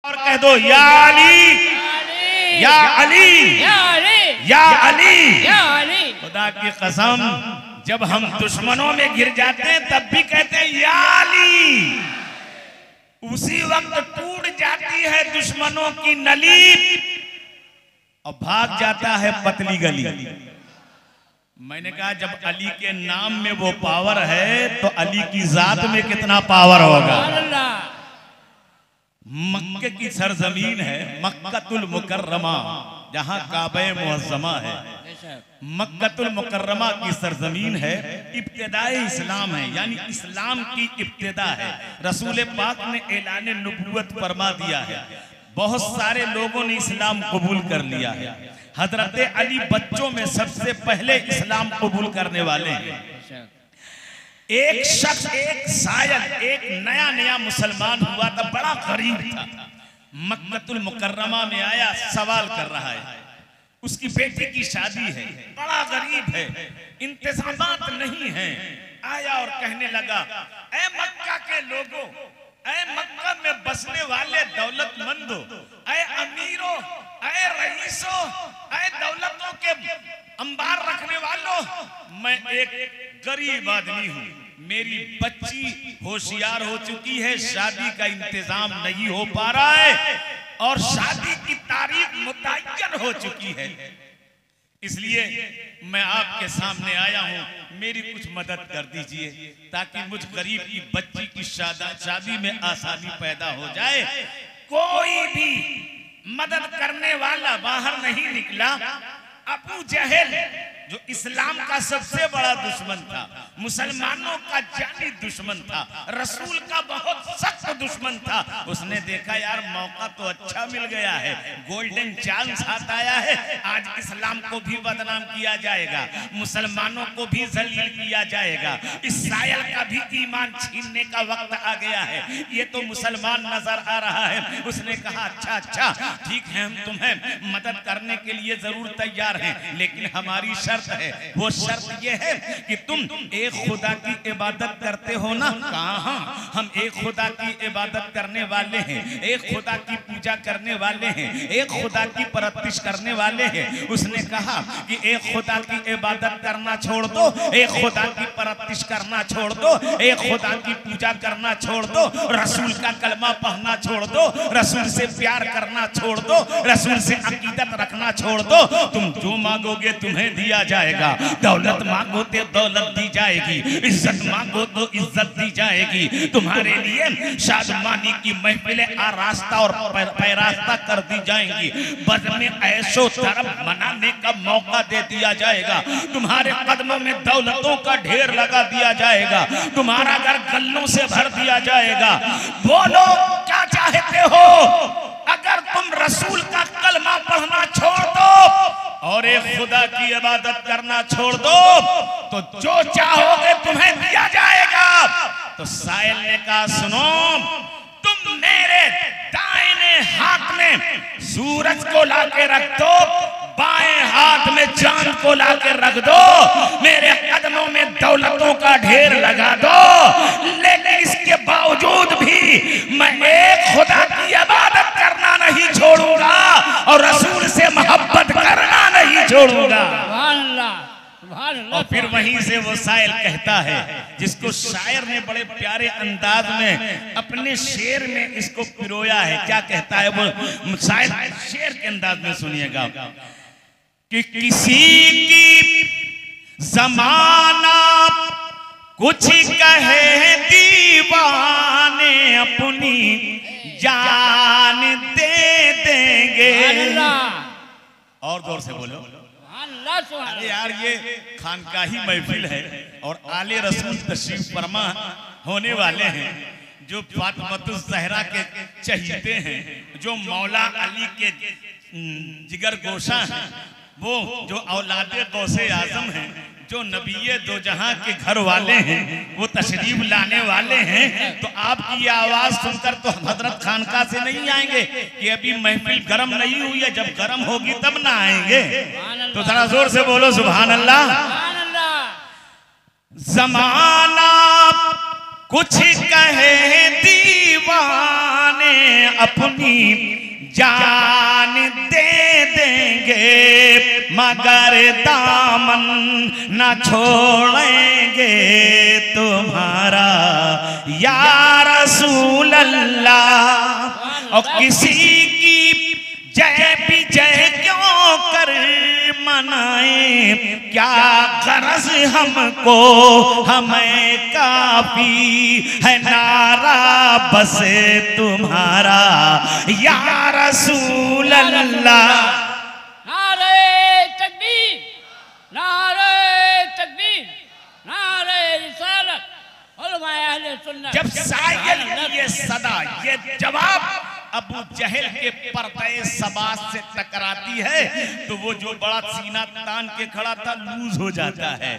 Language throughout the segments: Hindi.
और कह दो या अली या अली या अली। खुदा की कसम जब हम दुश्मनों में घिर जाते हैं तब भी कहते हैं या अली। उसी वक्त टूट जाती है दुश्मनों की नली और भाग जाता है पतली गली। मैंने कहा जब अली के नाम में वो पावर है तो अली की जात में कितना पावर होगा। मक्के की सरजमीन है मक्कतुल मुकर्रमा, जहां काबे मुअज़्ज़मा है। मक्कतुल मुकर्रमा की सरजमीन है, इब्तिदाए इस्लाम है, यानी इस्लाम की इब्तिदा है। रसूल पाक ने ऐलान नबुव्वत फरमा दिया है, बहुत सारे लोगों ने इस्लाम कबूल कर लिया है। हजरत अली बच्चों में सबसे पहले इस्लाम कबूल करने वाले हैं। एक शख्स, एक सायल, एक नया नया मुसलमान हुआ था, बड़ा गरीब था। मक्कतुल मुकर्रमा में आया, सवाल कर रहा है, उसकी बेटी की शादी है, बड़ा गरीब है, इंतजामात नहीं है। आया और कहने लगा, ऐ मक्का के लोगों, ऐ मक्का में बसने वाले दौलतमंदों, ऐ अमीरों, ऐ रईसों, ऐ दौलतों के अंबार रखने वालों, मैं एक गरीब आदमी हूँ। मेरी बच्ची होशियार हो चुकी है, शादी का इंतजाम नहीं हो पा रहा है और शादी की तारीख मुतय्यन हो चुकी है, इसलिए मैं आपके सामने आया हूँ, मेरी कुछ मदद कर दीजिए ताकि मुझ गरीब की बच्ची की शादी में आसानी पैदा हो जाए। कोई भी मदद करने वाला बाहर नहीं निकला। अबू जहल जो इस्लाम का सबसे बड़ा दुश्मन था, मुसलमानों का जानी दुश्मन था, रसूल का बहुत सख्त दुश्मन था, उसने देखा यार मौका तो अच्छा मिल गया है, गोल्डन चांस हाथ आया है, आज इस्लाम को भी बदनाम किया जाएगा, मुसलमानों को भी जलील किया जाएगा, इस सायल का भी ईमान छीनने का वक्त आ गया है, ये तो मुसलमान नजर आ रहा है। उसने कहा अच्छा ठीक है, हम तुम्हें मदद करने के लिए जरूर तैयार हैं, लेकिन हमारी शर्त है, वो शर्त ये है कि तुम एक खुदा की इबादत करते हो ना। कहा हम एक खुदा की इबादत करने वाले हैं, एक खुदा की पूजा करने वाले हैं, एक खुदा की परस्तिश करने वाले हैं। उसने कहा कि एक खुदा की इबादत करना छोड़ दो, एक खुदा की परस्तिश करना छोड़ दो, एक खुदा की पूजा करना छोड़ दो, रसूल का कलमा पढ़ना छोड़ दो, रसूल से प्यार करना छोड़ दो, रसूल से अकीदत रखना छोड़ दो। तुम जो मांगोगे तुम्हें दिया जाएगा, दौलत मांगो तो दौलत दी जाएगी, इज्जत मांगो तो इज्जत दी जाएगी। तुम्हारे लिए शादमानी की महफिलें आरास्ता और पैरास्ता कर दी जाएंगी, बज़ में ऐशो तरब मनाने का मौका दे दिया जाएगा, तुम्हारे कदमों में दौलतों का ढेर लगा दिया जाएगा, तुम्हारा घर गल्लों से भर दिया जाएगा। बोलो क्या चाहते हो? अगर तुम रसूल का कलमा पढ़ना छोड़ दो और एक खुदा की इबादत करना छोड़ दो तो जो चाहोगे तुम्हें दिया जाएगा। तो साइल ने कहा सुनो, तुम मेरे दाहिने हाथ में सूरज को लाके रख दो, बाएं हाथ में चांद को लाके रख दो, मेरे कदमों में दौलतों का ढेर लगा दो, लेकिन इसके बावजूद भी मैं एक खुदा की इबादत करना नहीं छोड़ूंगा और रसूल से मोहब्बत करना नहीं छोड़ूंगा। और फिर वहीं से वो शायर कहता है, जिसको शायर ने बड़े प्यारे अंदाज में अपने शेर में इसको पिरोया है। क्या कहता है वो शायर? शेर के अंदाज में सुनिएगा कि किसी की जमाना कुछ कहे दीवाने अपनी जान दे देंगे। और जोर से बोलो। अरे यार ये खानकाही महफिल है और आले रसूल तशरीफ फरमा होने वाले हैं, जो फातिमातुज़ ज़हरा के चहीते हैं, जो मौला अली के जिगर गोशा हैं, वो जो औलादे गौसे आजम हैं, जो नबीए दो जहां के घर वाले हैं, वो तशरीफ लाने वाले हैं। तो आपकी आवाज सुनकर तो हजरत खानका से नहीं आएंगे कि अभी महफिल गर्म नहीं हुई है, जब गर्म होगी तब ना आएंगे। तो जरा जोर से बोलो सुभान अल्लाह। जमाना कुछ कहे दीवाने अपनी जान दे देंगे मगर दामन न छोड़ेंगे तुम्हारा या रसूल अल्लाह। और किसी की जय विजय क्यों कर मनाए, क्या गरज हमको, हमें काफी है नारा बस तुम्हारा या रसूल अल्लाह। नारे तकबीर, नारे तकबीर, नारे रिसालत, उलमाए अहले सुन्नत। जब साहिल ये सदा, ये जवाब अबू जहल के पर्दे सबात से टकराती है तो वो जो बड़ा सीना तान के खड़ा था लूज हो जाता है,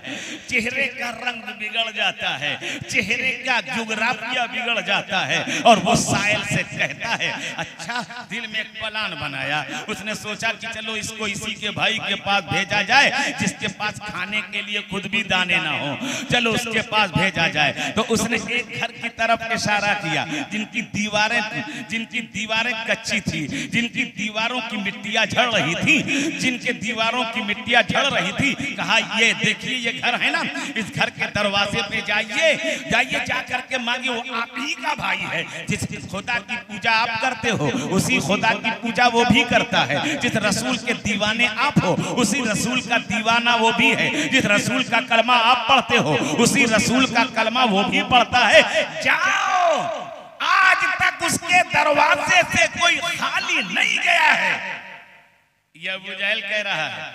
चेहरे का रंग बिगड़ जाता है, चेहरे का जुगराफिया बिगड़ जाता है और वो साहिल से कहता है, अच्छा दिल में एक प्लान बनाया, उसने सोचा कि चलो इसको इसी के भाई के पास भेजा जाए जिसके पास खाने के लिए खुद भी दाने ना हो, चलो उसके पास भेजा जाए। तो उसने एक घर की तरफ इशारा किया जिनकी दीवारें कच्ची थी, जिनकी दीवारों की मिट्टियां झड़ रही थी, जिनके दीवारों की मिट्टियां झड़ रही थी, कहा ये देखिए ये घर है ना, इस घर के दरवाजे पे जाइए, जाइए जा करके मांगिए, वो आप ही का भाई है, जिस खुदा की पूजा आप करते हो उसी खुदा की पूजा वो भी करता है, जिस रसूल के दीवाने आप हो उसी रसूल का दीवाना वो भी है, जिस रसूल का कलमा आप पढ़ते हो उसी रसूल का कलमा वो भी पढ़ता है, जाओ आज तक उसके दरवाजे से कोई खाली नहीं गया है। यह अबू जहल कह रहा है,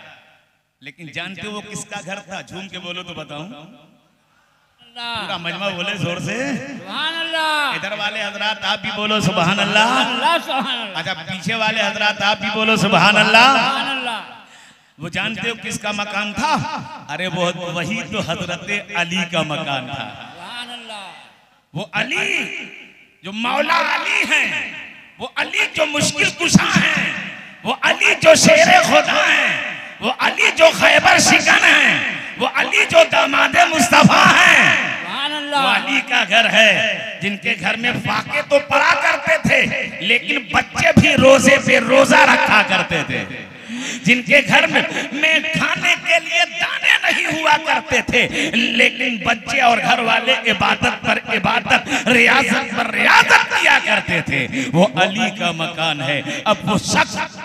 लेकिन जानते हो किसका घर था? झूम के बोलो तो बताऊं। पूरा मजमा बोले जोर से सुभान अल्लाह। इधर वाले हजरात आप भी बोलो सुभान अल्लाह। अच्छा पीछे वाले हजरात आप भी बोलो सुभान अल्लाह। वो जानते हो किसका मकान था? अरे वो वही तो हजरत अली का मकान था। वो अली जो मौला अली हैं, वो अली जो मुश्किल कुशा हैं, वो अली जो शेरे खुदा हैं, वो अली जो खैबर शिकन हैं, वो अली जो दामादे मुस्तफा हैं, वो अली का घर है जिनके घर में फाके तो पड़ा करते थे लेकिन बच्चे भी रोजे पे रोजा रखा करते थे, जिनके घर में खाने के लिए दाने नहीं हुआ करते थे लेकिन बच्चे और घर वाले इबादत पर इबादत, रियाजत पर रियाजत किया करते थे, वो अली का मकान है। अब वो शख्स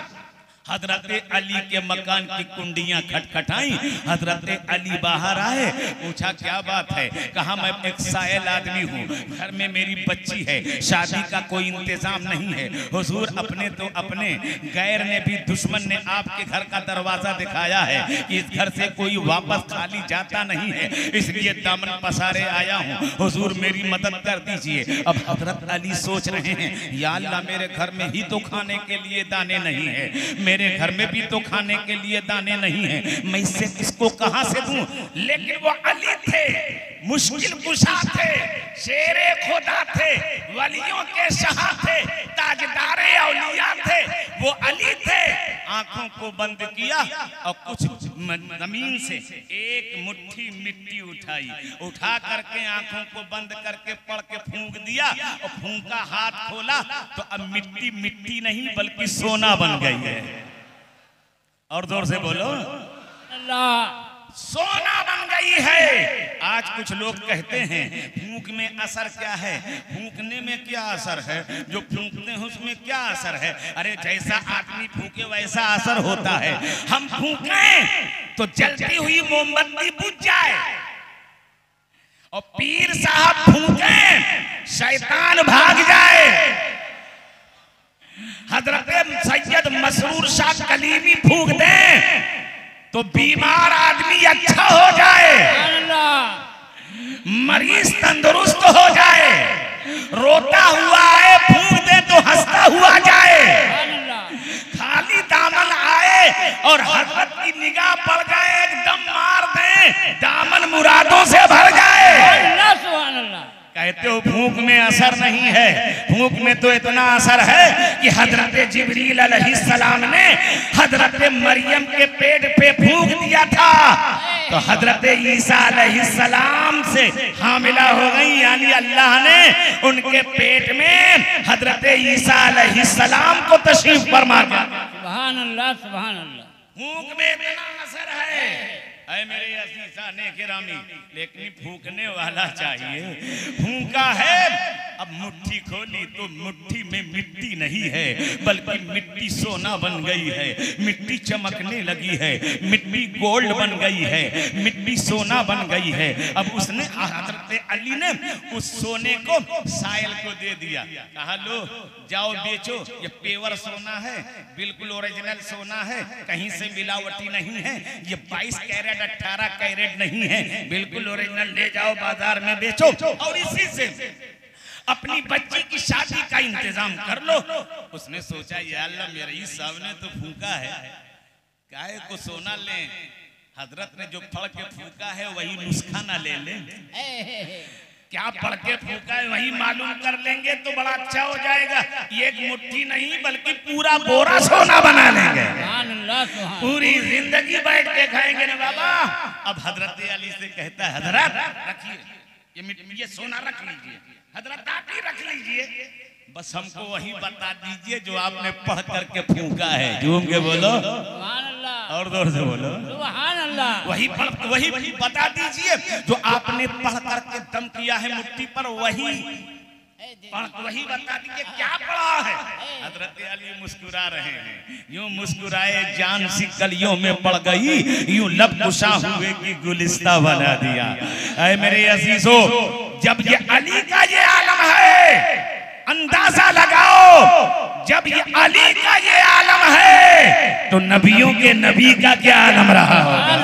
हजरत अली के मकान की कुंडियां खटखटाई, हजरत अली बाहर आए, पूछा क्या बात है? कहा मैं एक साइल आदमी हूँ, घर में मेरी बच्ची है, शादी का कोई इंतजाम नहीं है, हुजूर अपने तो अपने गैर ने भी दुश्मन ने आपके घर का दरवाजा दिखाया है कि इस घर से कोई वापस खाली जाता नहीं है, इसलिए दामन पसारे आया हूँ, हुजूर मेरी मदद कर दीजिए। अब हजरत अली सोच रहे हैं या अल्लाह मेरे घर में ही तो खाने के लिए दाने नहीं है, मेरे घर में भी तो खाने के लिए दाने नहीं है, मैं इससे किसको कहां से दूं? लेकिन वो अली थे, मुश्किल कुशा थे, शेरे खुदा थे, वलियों के शाह थे, ताजदारे औलिया थे, वो अली थे। आंखों को बंद किया और कुछ जमीन से एक मुट्ठी मिट्टी उठाई, उठा करके आंखों को बंद करके पढ़ के फूंक दिया और फूंका हाथ खोला तो अब मिट्टी मिट्टी नहीं बल्कि सोना बन गई है। और जोर से बोलो अल्लाह, सोना बन गई है। आज कुछ लोग कहते हैं फूंक में असर क्या है, फूंकने में क्या असर है, जो फूंकते हैं उसमें क्या असर है? अरे जैसा आदमी फूंके वैसा असर होता है, हम फूंकें तो जलती हुई मोमबत्ती बुझ जाए और पीर साहब फूंकें शैतान भाग जाए, हजरत सैयद मसरूर शाह कलीमी फूंक दें तो बीमार आदमी अच्छा हो जाए, मरीज तंदुरुस्त हो जाए, रोता हुआ आए फूंक दे तो हंसता हुआ जाए, खाली दामन आए और हजरत की निगाह पड़ जाए एकदम मार दे, दामन मुरादों से भर जाए। कहते हो फूंक में असर नहीं है, फूंक में तो इतना असर है कि हजरत जिब्रील अलैहिस्सलाम ने हजरत मरियम के पेट पे फूंक दिया था, तो हजरत ईसा अलैहिस्सलाम से हामिला हो गई, यानी अल्लाह ने उनके पेट में हजरत ईसा अलैहिस्सलाम को तशरीफ फरमा दिया। सुभान अल्लाह, सुभान अल्लाह। फूंक में इतना असर है ऐ मेरे अज़ीज़ान गिरामी, लेकिन फूंकने वाला चाहिए। फूंका है, अब मुट्ठी खोली तो मुट्ठी में मिट्टी नहीं है बल्कि मिट्टी सोना बन गई है, मिट्टी चमकने लगी है, मिट्टी गोल्ड बन गई है, मिट्टी सोना बन गई है। अब उसने हज़रत अली ने उस सोने को साइल को दे दिया, कहा लो जाओ बेचो, ये पेवर सोना है, बिल्कुल ओरिजिनल सोना है, कहीं से मिलावटी नहीं है, ये 22 कैरेट 18 कैरेट नहीं है, बिल्कुल ओरिजिनल, ले जाओ बाजार में बेचो और इसी से अपनी बच्ची की शादी का इंतजाम कर लो। उसने सोचा या अल्लाह मेरे ही सामने तो फूंका है, काहे को सोना लें, हजरत ने जो पढ़ के फूंका है वही नुस्खा ना ले लें, क्या पढ़ के फूंका है वही मालूम कर लेंगे तो बड़ा अच्छा हो जाएगा। एक मुट्ठी नहीं बल्कि पूरा बोरा सोना बना लेंगे, पूरी जिंदगी बैठ के खाएंगे ना बाबा। अब हजरत अली से कहता है हजरत रखिए ये सोना रख लीजिए, हजरत आप ही रख लीजिए, बस हमको वही बता दीजिए जो आपने पढ़ करके फूंका है। झूम के बोलो और जोर से बोलो सुभान अल्लाह। वही बता दीजिए जो आपने पढ़ करके दम किया है मुट्ठी पर, वही बता दीजिए क्या पढ़ा है। हजरत अली मुस्कुरा रहे हैं, यूं मुस्कुराए जान सी कलियों में पड़ गई, यूं लब कुशा हुए की गुलिस्ता बना दिया। ऐ मेरे अजीजों, जब ये अली का ये आलम है, अंदाजा लगाओ, जब ये अली का ये आलम है तो नबियों के नबी का क्या आलम रहा होगा।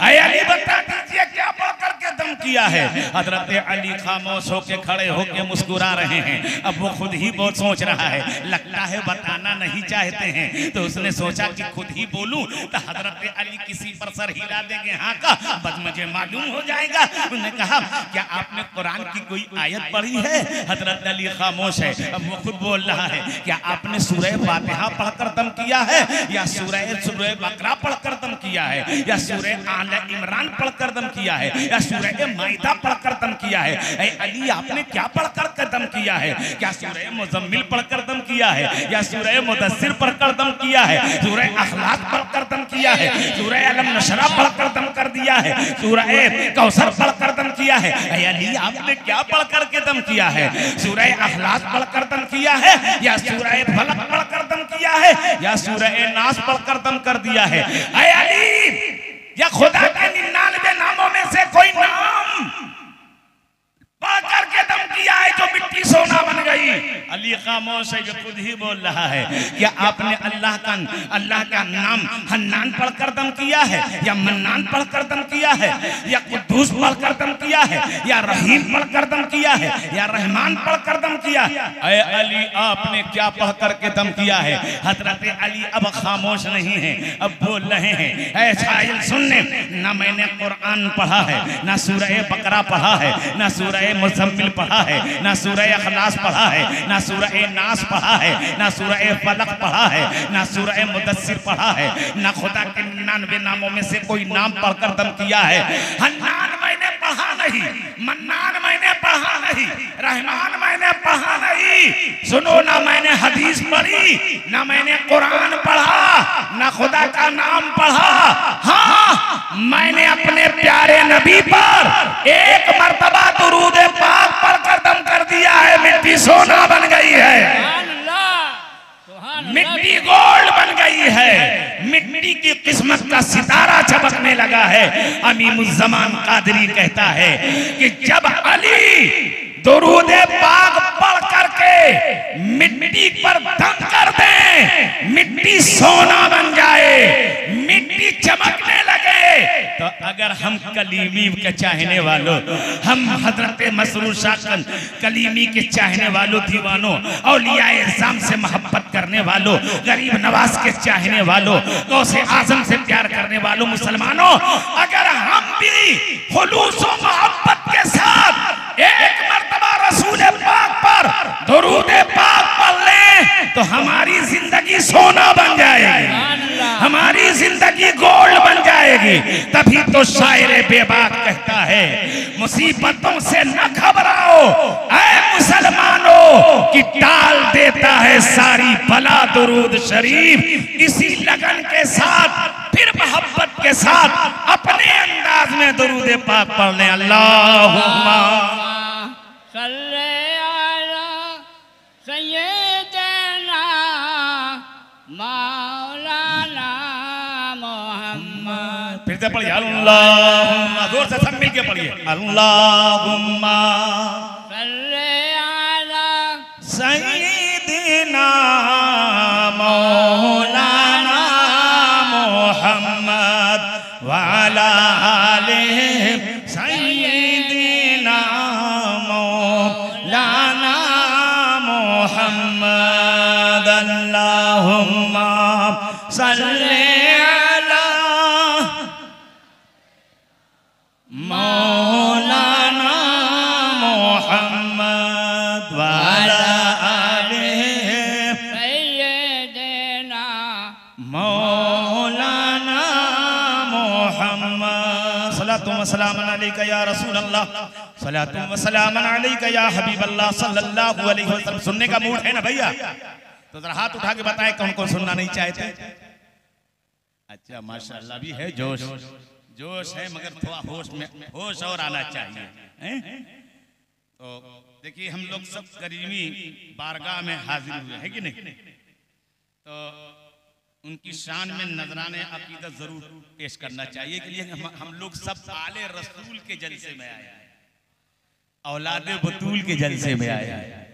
ऐ अली बता दीजिए क्या पढ़ करके दम किया है। हजरत अली खामोश होके खड़े होके मुस्कुरा रहे हैं। अब वो खुद ही बहुत सोच रहा है, लगता है बताना नहीं चाहते हैं, तो उसने सोचा कि खुद ही बोलूं तो हजरत अली किसी पर सर हिला देंगे, हाँ का बस मुझे मालूम हो जाएगा। उन्होंने कहा क्या आपने कुरान की कोई आयत पढ़ी है। हजरत अली खामोश है। अब वो खुद बोल रहा है क्या आपने सूरह फातिहा पढ़कर दम किया है या सूरह बकरा पढ़कर दम किया है या सूरह आल इमरान पढ़कर दम किया है या सूरह माइदा पढ़कर दम किया है। ऐ अली आपने क्या पढ़कर दम किया है, क्या सूरह मुज़म्मिल पढ़कर दम किया है या सूरह मुदस्सिर पढ़कर दम किया है, सूरह अखलाक पढ़कर दम किया है, सूरह अलम नशरा पढ़कर दम कर दिया है, सूरह कौसर पढ़कर दम किया है। ऐ अली आपने क्या पढ़कर के दम किया है, सूरह अखलाक पढ़कर दम किया है या सूरह फलक पढ़कर दम किया है या सूरह नास पढ़कर दम कर दिया है। ऐ अली या खुदा के 99 नामों में से कोई नाम पढ़ करके दम किया है जो मिट्टी सोना बन गई। अली खामोश है, जो खुद ही बोल रहा है क्या आपने अल्लाह का नाम हन्नान पढ़कर दम किया है या मन्नान पढ़कर दम किया है या कुद्दूस पढ़कर दम किया है या रहीम पढ़कर दम किया है या रहमान पढ़कर दम किया है। ऐ अली आपने क्या पढ़ करके दम किया है। हजरत अली अब खामोश नहीं है, अब बोल रहे हैं ऐ साहिल सुनने, ना मैंने कुरान पढ़ा है, ना सूरह बकरा पढ़ा है, ना सूरह मुज़म्मिल पढ़ा है, ना सूरह अखलास पढ़ा है, ना सूरह नास पढ़ा है, ना सूरह फलक पढ़ा है, ना सूरह मुदस्सिर पढ़ा है, ना खुदा के 99 नामों में से कोई नाम पढ़कर दम किया है। हन्नान मैंने पढ़ा नहीं, मन्नान मैंने पढ़ा नहीं, रहमान मैंने पढ़ा नहीं। सुनो, ना मैंने हदीस पढ़ी, ना मैंने कुरान पढ़ा, ना खुदा का नाम पढ़ा। हाँ, मैंने अपने प्यारे नबी पर एक मर्तबा दुरूद पाक पढ़कर दम कर दिया है, मिट्टी सोना बन गई है, मिट्टी गोल्ड बन गई है, मिट्टी की किस्मत का सितारा चमकने लगा है। अमीमुज़्ज़मान कादरी कहता है कि जब अली दुरूद पाक पढ़ करके मिट्टी पर दम कर दे, मिट्टी सोना बन जाए, मिट्टी चमकने लगे, तो अगर हम कलीमी के चाहने वालों, हम हजरत मसरूर शाह कलीमी के चाहने वालों, दीवानों, औलिया इज़्ज़ाम से मोहब्बत करने वालों, गरीब नवाज के चाहने वालों, गौसे आज़म से प्यार करने वालों मुसलमानों, अगर हम भी खुलूस और मोहब्बत के साथ एक मर्तबा रसूल पाक पर दुरूद पाक पढ़ लें तो हमारी जिंदगी सोना बन जाएगी, हमारी जिंदगी गोल्ड बन जाएगी। आएगी। तभी तो शायर बेबाक कहता है, मुसीबतों से न घबराओ ऐ मुसलमानों कि टाल देता है सारी बला दुरूद शरीफ। इसी लगन के साथ फिर मोहब्बत के साथ अपने अंदाज में दुरूद पाक पढ़ लें। अल्लाहुम्मा सल्ले अला सय्यदना मौलाना मोहम्मद। फिर से पढ़िए, अल्लाहुम्मा, जोर से सब मिल के पढ़िए, अल्लाहुम्मा सल्ले अला सय्यदना मौलाना मोहम्मद वाला आले सय्यदना मौलाना मोहम्मद। अल्लाहुम्मा सल्ले अला मौलाना मोहम्मद वाला आले सय्यदना मौलाना मोहम्मद। सलातु व सलामुन अलैका या रसूल अल्लाह, सलातु व सलामुन अलैका या हबीब अल्लाह सल्लल्लाहु अलैहि वसल्लम। सुनने का मूड है ना भैया? तो जरा हाथ उठा के बताएं कौन कौन सुनना नहीं चाहते। अच्छा माशाअल्लाह, भी है जोश, जोश है मगर थोड़ा होश में होश और आना चाहिए हैं? तो देखिए हम लोग सब करीमी बारगाह में हाजिर हुए हैं कि नहीं? तो उनकी शान में नजराने अकीदत जरूर पेश करना चाहिए कि हम लोग सब आले रसूल के जलसे में आए हैं, औलादे बतूल के जलसे में आए हैं।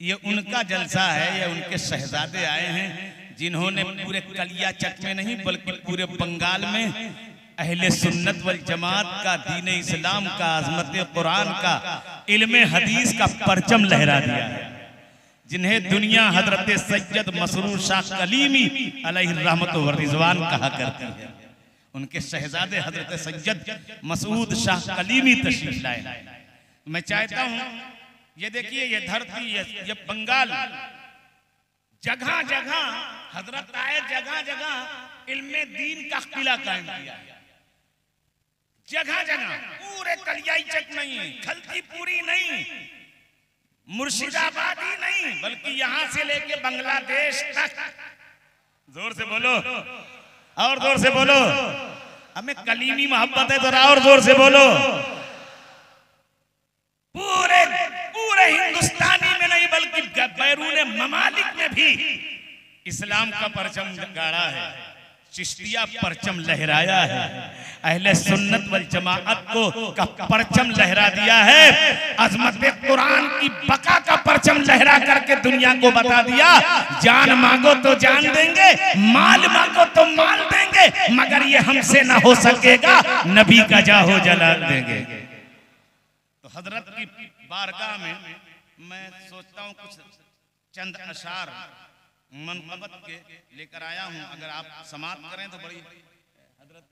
ये उनका जलसा है, ये उनके शहजादे आए हैं जिन्होंने पूरे कलिया चक में नहीं बल्कि पूरे बंगाल में अहले सुन्नत वल जमात का, दीन इस्लाम का, अज़मत कुरान का, इल्मे हदीस का परचम लहरा दिया है। जिन्हें दुनिया हजरत सैयद मसरूर शाह कलीमी अलैहि रहमत व रिज़वान कहा करती है, उनके शहजादे हजरत सैयद मसूद शाह कलीमी तशरीफ लाए। मैं चाहता हूं ये देखिए, ये धरती, ये बंगाल, जगह जगह हजरत आए, जगह जगह इल्मे दीन का किला कायम किया, जगह जगह पूरे कलियाई चक नहीं, खलतीपुरी नहीं, मुर्शिदाबाद ही नहीं, बल्कि यहां से लेके बांग्लादेश तक। जोर से बोलो, और जोर से बोलो, हमें कलीमी मोहब्बत है, जरा और जोर से बोलो। पूरे पूरे हिंदुस्तानी में नहीं बल्कि बैरूने ममालिक में भी इस्लाम का परचम गाड़ा है, चिश्तिया परचम लहराया है, अहले सुन्नत वल जमाअत को का परचम लहरा दिया है, अज़मत कुरान की बका का परचम लहरा करके दुनिया को बता दिया, जान मांगो तो जान देंगे, माल मांगो तो माल देंगे, मगर ये हमसे ना हो सकेगा, नबी का जाहो जलाल देंगे। तो हजरत की बारगाह में मैं सोचता हूँ कुछ चंद अशार मनक़बत के लेकर आया हूँ, अगर आप समाप्त करें तो बड़ी हजरत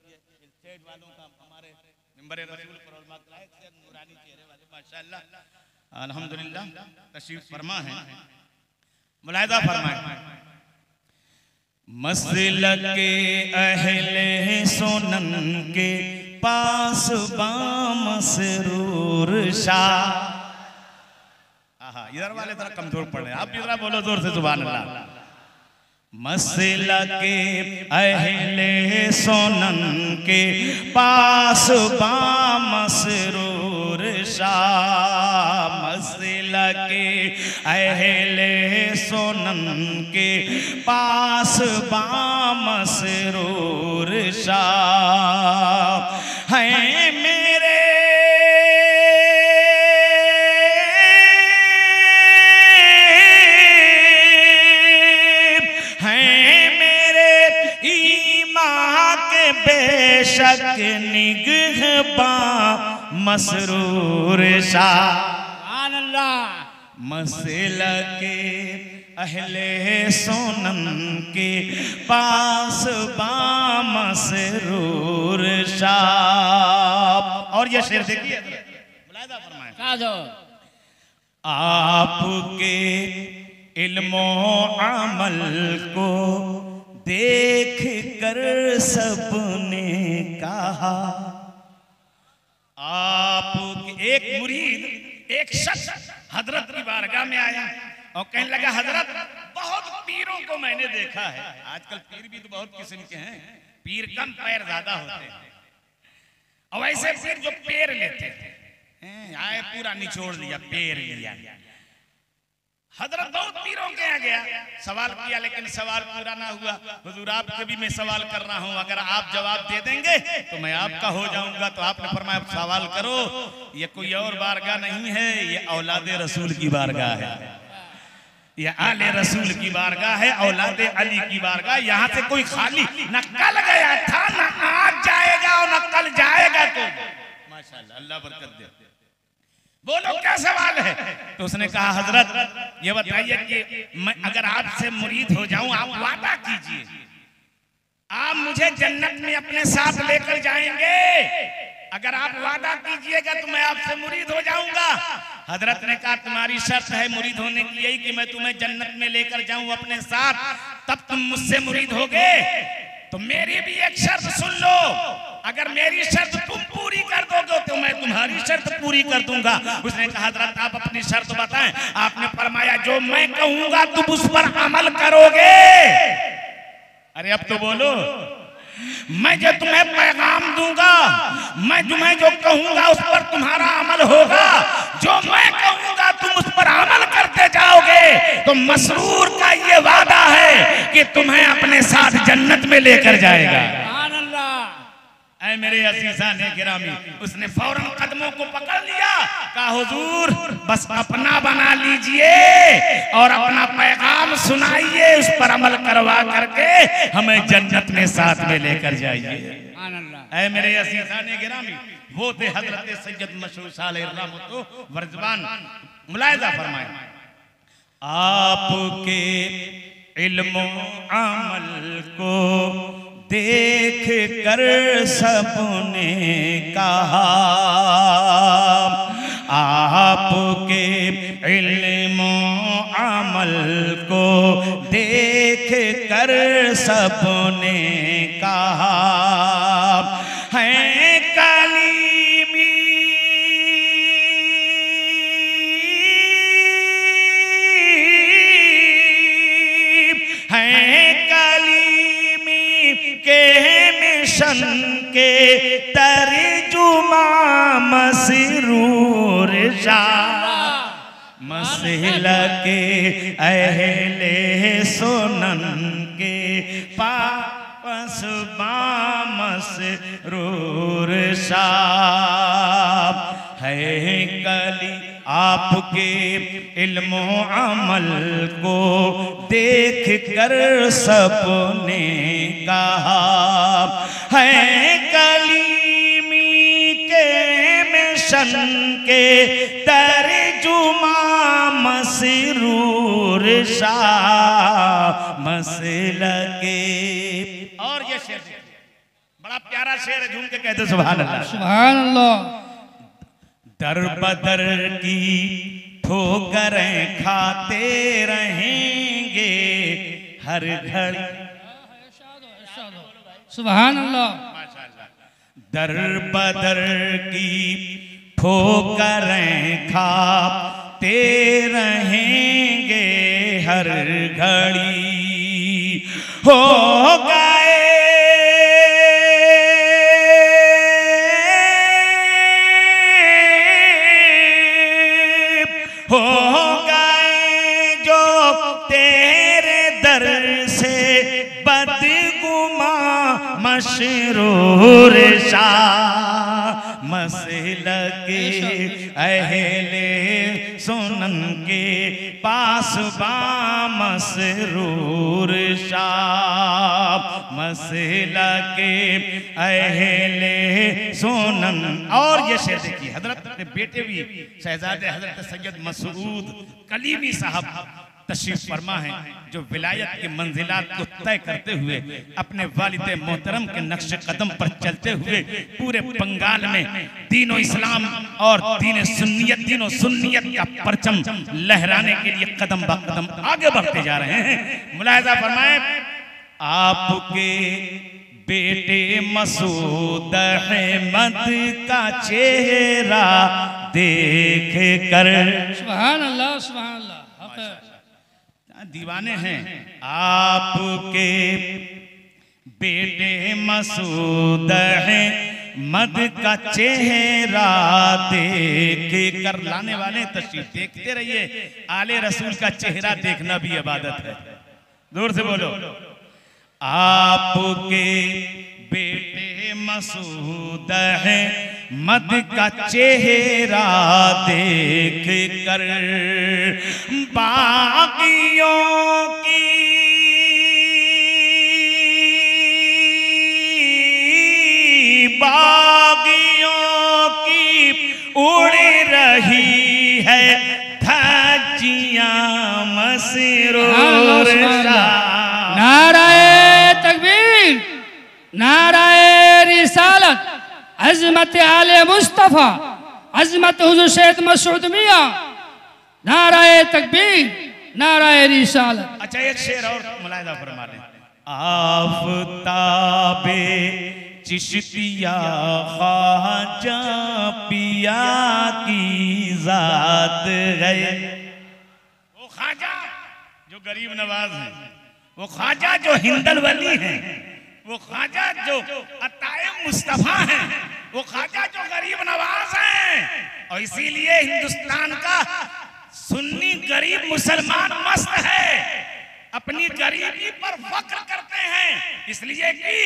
के वालों का हमारे मिंबर रसूल पर और माकलायक से नूरानी चेहरे वाले माशाअल्लाह अल्हम्दुलिल्लाह तशरीफ फरमा है। मुलाहिज़ा फरमाएं, मसलके अहले सुनन के पास बामसरूर शाह। इधर वाले थोड़ा कमजोर पड़ रहे हैं, आप इधर बोलो जोर से सुभान अल्लाह। मसलके अहले सुनन के पास बामसरूर शाह, मसलके अहले सुनन के पास बामसरूर शाह है मेरे बेशक निगहबा मसरूर शाह। मसलके अहले सुनन के पास बामसरूर शाह। और ये शेर देखिए, मुलाहिज़ा फरमाएं, आपके इल्मो अमल को देख कर सबने कहा कहा। आप एक मुरीद, एक शख्स हजरत की बारगाह में आया और कहने लगा, हजरत बहुत पीरों को मैंने देखा है। आजकल पीर भी तो बहुत किस्म के हैं, पीर कम पैर ज्यादा होते हैं, और ऐसे पीर जो पैर लेते हैं, आए पूरा निचोड़ लिया, पैर लिया। हजरत बहुत पीरों के यहाँ गया, सवाल किया, लेकिन सवाल पूरा ना हुआ। हुजूर आपके भी मैं सवाल कर रहा हूँ, अगर आप जवाब दे देंगे तो मैं आपका हो जाऊंगा। तो आपने फरमाया सवाल करो, ये कोई और बारगाह नहीं है, ये औलादे रसूल की बारगाह है, ये आले रसूल की बारगाह है, औलादे अली की बारगाह। यहाँ से कोई खाली न कल गया था, न आज जाएगा और न कल जाएगा। तो माशाअल्लाह, अल्लाह बरकत दे। बोलो क्या सवाल है? तो उसने कहा, हजरत ये बताइए कि मैं अगर आपसे मुरीद हो जाऊं, आप वादा कीजिए, आप मुझे जन्नत में अपने साथ लेकर जाएंगे। अगर आप वादा कीजिएगा तो मैं आपसे मुरीद हो जाऊंगा। हजरत ने कहा, तुम्हारी शर्त है मुरीद होने की यही कि मैं तुम्हें जन्नत में लेकर जाऊं अपने साथ, तब तुम मुझसे मुरीद होगे। तो मेरी भी एक शर्त सुन लो, अगर मेरी शर्त तुम पूरी कर दोगे तो मैं तुम्हारी शर्त पूरी कर दूंगा। उसने कहा, हजरत आप अपनी शर्त बताएं। आपने फरमाया, जो मैं कहूंगा तुम उस पर अमल करोगे। अरे अब तो बोलो, मैं जो तुम्हें पैगाम दूंगा, मैं तुम्हें जो कहूंगा उस पर तुम्हारा अमल होगा। जो मैं कहूंगा तुम उस पर अमल करते जाओगे, तो मसरूर का ये वादा है कि तुम्हें अपने साथ जन्नत में लेकर जाएगा। ऐ मेरे अज़ीज़ान गिरामी, उसने फौरन कदमों को पकड़ लिया, कहा, हुजूर बस अपना बना लीजिए और अपना पैगाम सुनाइए, उस पर अमल करवा करके हमें जन्नत में साथ में लेकर जाइए। ऐ मेरे अज़ीज़ान गिरामी, वो थे हजरत सैयद मशहूर सालेह रहमतो वर्जबान। मुलाहिज़ा फरमाया, आपके इल्म अमल को देख कर सबने कहा, आपके इल्म अमल को देख कर सबने कहा, है कलीमी है कलीमी के मिशन के तर्जुमा मसरूर शाह, मसला के अहले सुनन के पास मसरूर शाह, है कली आपके इल्म अमल को देख कर सबने कहा, है कलीमी के मिशन के तर्जुमा मसरूर शाह, मसला के। और ये शेर बड़ा प्यारा शेर है, झूम के कहते सुभान अल्लाह, सुभान अल्लाह। दर बदर की ठोकरें खाते रहेंगे हर घड़ी, सुभान अल्लाह। दर बदर की ठोकरें खाते रहेंगे हर घड़ी, हो गए जो तेरे दर से बदगुमा मशरूर शाह, मसला के अहले सुनन के पास बा मसरूर शाह, मसला के अहले सुनन। और ये शेर देखिए, हजरत के बेटे भी शहजादे हजरत सैयद मसूद कलीमी साहब तशरीफ फरमा है, जो विलायत के मंजिलात को तय करते हुए अपने वालिद मोहतरम के नक्श कदम पर चलते हुए पूरे बंगाल में दीनो इस्लाम और दीन सुन्नियत का परचम लहराने के लिए कदम ब कदम आगे बढ़ते जा रहे हैं। मुलाहिज़ा फरमाएं, आपके बेटे मसूद अहमद का चेहरा देख कर। सुभान अल्लाह, सुभान अल्लाह। दीवाने हैं आपके बेटे मसूद अहमद का चेहरा देख कर। लाने वाले तशरीफ देखते रहिए, आले रसूल का चेहरा देखना भी इबादत है। जोर से बोलो। आपके बेटे मसूद अहमद का चेहरा देख कर बागियों की उड़ रही है धज्जियां मसरूर। नाराए तकबीर, नाराए रिसालत, अज़मत आले मुस्तफ़ा, अज़मत हुज़ूर सैयद मसूद मियां। नाराए तकबीर, नाराए रिसालत। अच्छा, एक शेर और मुलाहिज़ा फरमा लें। आफ़ताबे चिश्तिया ख्वाजा पिया की जात है। वो ख्वाजा जो गरीब नवाज है, वो ख्वाजा जो हिंदल वली है, वो ख्वाजा जो अताए मुस्तफा है, वो ख्वाजा जो गरीब नवाज है। और इसीलिए हिंदुस्तान का सुन्नी गरीब मुसलमान मस्त है, अपनी गरीबी पर फख्र करते हैं। इसलिए कि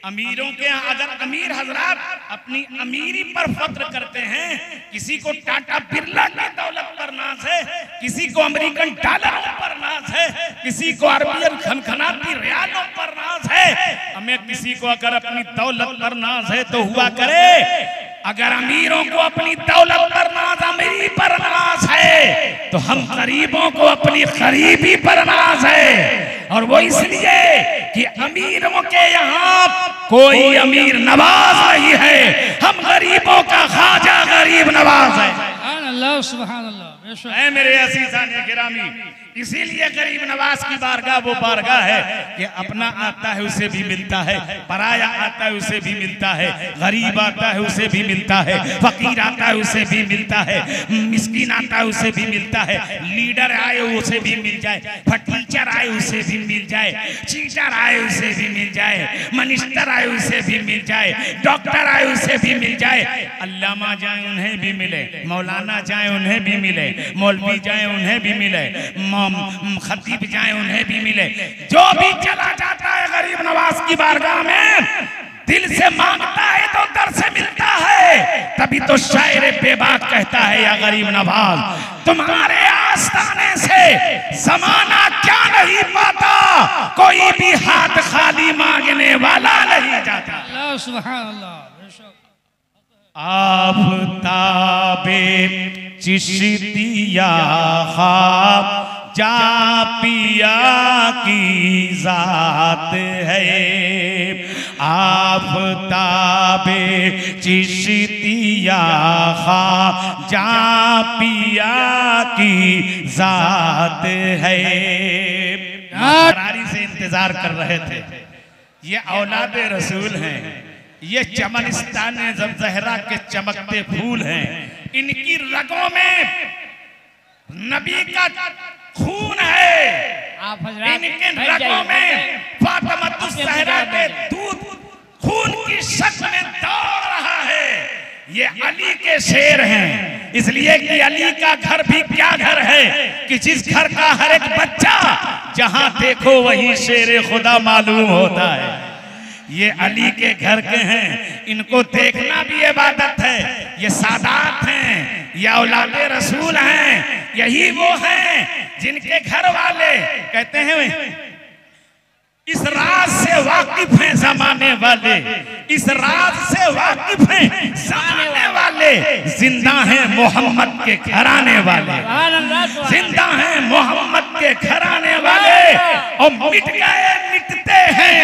अमीरों के यहाँ अगर अमीर हजरात अपनी अमीरी पर फख्र करते हैं, किसी को टाटा बिरला की दौलत पर नाज है, किसी को अमेरिकन डॉलरों पर नाज है, किसी को अरबियन खनखनाती रियालों पर नाज है, हमें किसी को अगर अपनी दौलत पर नाज है तो हुआ करे। अगर अमीरों को अपनी दौलत पर नाज, अमीरी पर नाज है, तो हम गरीबों को अपनी गरीबी पर नाज है। और वो इसलिए कि अमीरों के यहाँ कोई अमीर नवाज नहीं है, हम गरीबों का ख्वाजा गरीब नवाज है। सुभान अल्लाह, सुभान अल्लाह। ऐ मेरे अज़ीज़ाने गिरामी, इसीलिए गरीब नवाज की बारगाह वो बारगाह है कि अपना आता है उसे भी मिलता है, पराया आता है उसे भी मिलता है, गरीब आता है उसे भी मिलता है, फकीर आता है उसे भी मिलता है, मिस्कीन आता है उसे भी मिलता है, लीडर आए उसे भी मिल जाए, फटीचर आए उसे भी मिल जाए, चीटर आए उसे भी मिल जाए, मिनिस्टर आए उसे भी मिल जाए, डॉक्टर आए उसे भी मिल जाए, अल्लामा जाए उन्हें भी मिले, मौलाना जाए उन्हें भी मिले, मौलवी जाए उन्हें भी मिले, खतीब जाए उन्हें भी मिले। जो भी चला जाता है गरीब नवाज की बारगाह में, दिल से मांगता है तो दर से मिलता है। तभी तो शायर बेबाक कहता है, या गरीब नवाज तुम्हारे आस्ताने से जमाना क्या नहीं पाता, कोई भी हाथ खाली मांगने वाला नहीं जाता। अल्लाह, सुभान अल्लाह। आफ़ताबे चिश्तिया ख्वाजा पिया की जात है। आफ़ताबे चिश्तिया ख्वाजा पिया की जात है। फरारी से इंतजार कर रहे थे, ये औलाद रसूल हैं, ये चमनिस्तान ज़हरा के चमकते फूल हैं, इनकी रगों में नबी का खून है, इनके रगों में फातिमा ज़हरा के दूध खून की शक्ल में दौड़ रहा है। ये अली के शेर हैं, इसलिए कि अली का घर भी क्या घर है कि जिस घर का हर एक बच्चा जहां देखो वही शेर खुदा मालूम होता है। ये अली के घर के हैं, इनको देखना भी इबादत है। ये सादात हैं, ये औलादे रसूल हैं, यही वो हैं जिनके घर वाले कहते हैं इस राज से वाकिफ हैं जमाने वाले, इस राज से वाकिफ हैं जमाने वाले, जिंदा हैं मोहम्मद के घराने वाले, जिंदा हैं मोहम्मद के घराने वाले। और मिट गए मिटते हैं,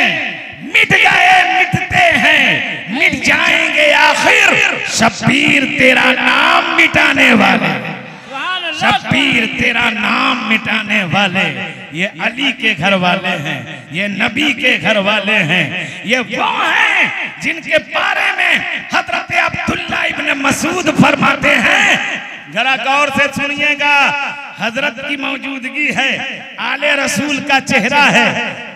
मिट गए मिटते हैं, मिट जाएंगे आखिर शब्बीर तेरा नाम मिटाने वाले, शब्बीर तेरा नाम मिटाने वाले। ये अली के घर वाले हैं, ये नबी के घर वाले हैं, ये वो हैं जिनके बारे में हजरत अब्दुल्ला इब्न मसूद फरमाते हैं। जरा गौर से सुनिएगा, हजरत की मौजूदगी है, आले रसूल का चेहरा है,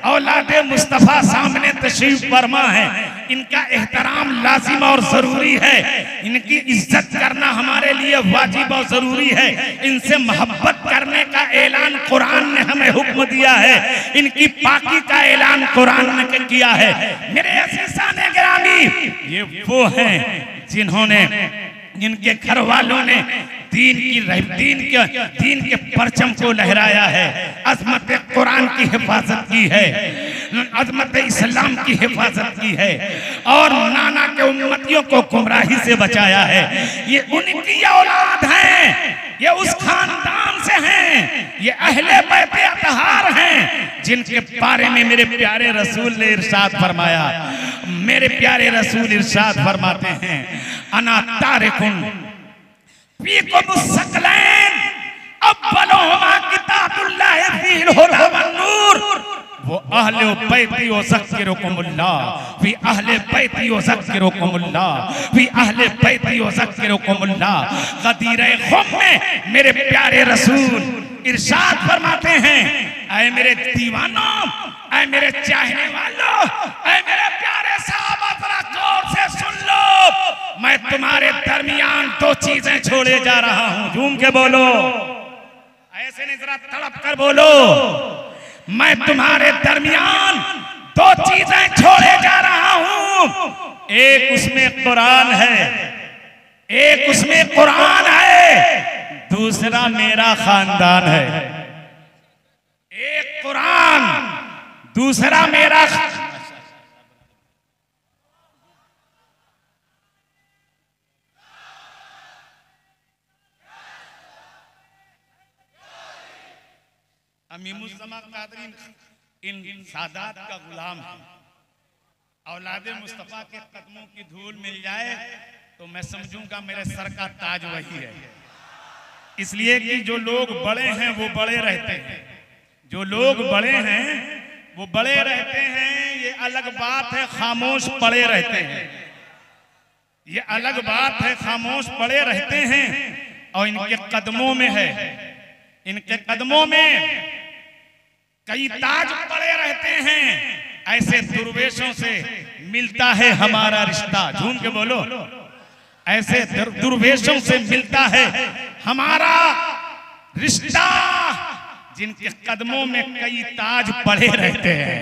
औलादे मुस्तफा सामने तशरीफ फरमा है, इनका एहतराम लाजिम और जरूरी है, इनकी इज्जत करना हमारे लिए वाजिब और जरूरी है, इनसे मोहब्बत करने का ऐलान कुरान ने हमें हुक्म दिया है, इनकी पाकी का ऐलान कुरान ने किया है। मेरे अज़ीज़ान गिरामी, ये वो हैं जिन्होंने, जिनके घर वालों ने दीन के परचम को लहराया है, अज़मत कुरान की हिफाजत की है, अज़मत इस्लाम की हिफाजत की है और नाना के उम्मतियों को गुमराही से बचाया है। ये उनकी औलाद हैं, ये उस खानदान से हैं, ये अहले बैत अतहार हैं जिनके बारे में मेरे प्यारे रसूल ने इरशाद फरमाया। मेरे प्यारे रसूल इरशाद फरमाते हैं, अना तारिकुन फीकुम सकलैन अव्वलुहुमा किताबुल्लाह फीहिल हुदा वन नूर वो अहले बैती व ज़क्किरुकुमुल्लाह फी अहले बैती व ज़क्किरुकुमुल्लाह फी अहले बैती व ज़क्किरुकुमुल्लाह। गदीरे खुम में मेरे प्यारे रसूल इरशाद फरमाते हैं, ऐ मेरे दीवानों, ऐ मेरे चाहने वालों, ऐ मेरे प्यारे साहबा, जरा गौर से सुन लो, मैं तुम्हारे दरमियान दो चीजें छोड़े जा रहा हूं। झूम के बोलो, ऐसे नहीं, जरा तड़प कर बोलो, मैं तुम्हारे दरमियान दो चीजें छोड़े जा रहा हूं। एक उसमें कुरान है, एक उसमें कुरान है, दूसरा मेरा खानदान है। एक कुरान, दूसरा मेरा। अमीमुज़्ज़मा कादरी इन सादात का गुलाम है। औलादे मुस्तफ़ा के कदमों की धूल मिल जाए तो मैं समझूंगा मेरे सर का ताज वही है। इसलिए कि जो लोग बड़े हैं वो बड़े रहते हैं, जो लोग बड़े हैं वो बड़े रहते हैं, ये अलग बात है, खामोश पड़े रहते हैं, ये अलग बात है, खामोश पड़े रहते हैं। और इनके कदमों में है, इनके कदमों में कई ताज पड़े रहते हैं। ऐसे दुर्वेशों से मिलता है हमारा रिश्ता। झूम के बोलो, ऐसे दुर्वेशों से मिलता है हमारा रिश्ता, जिनके कदमों में कई ताज पड़े रहते हैं।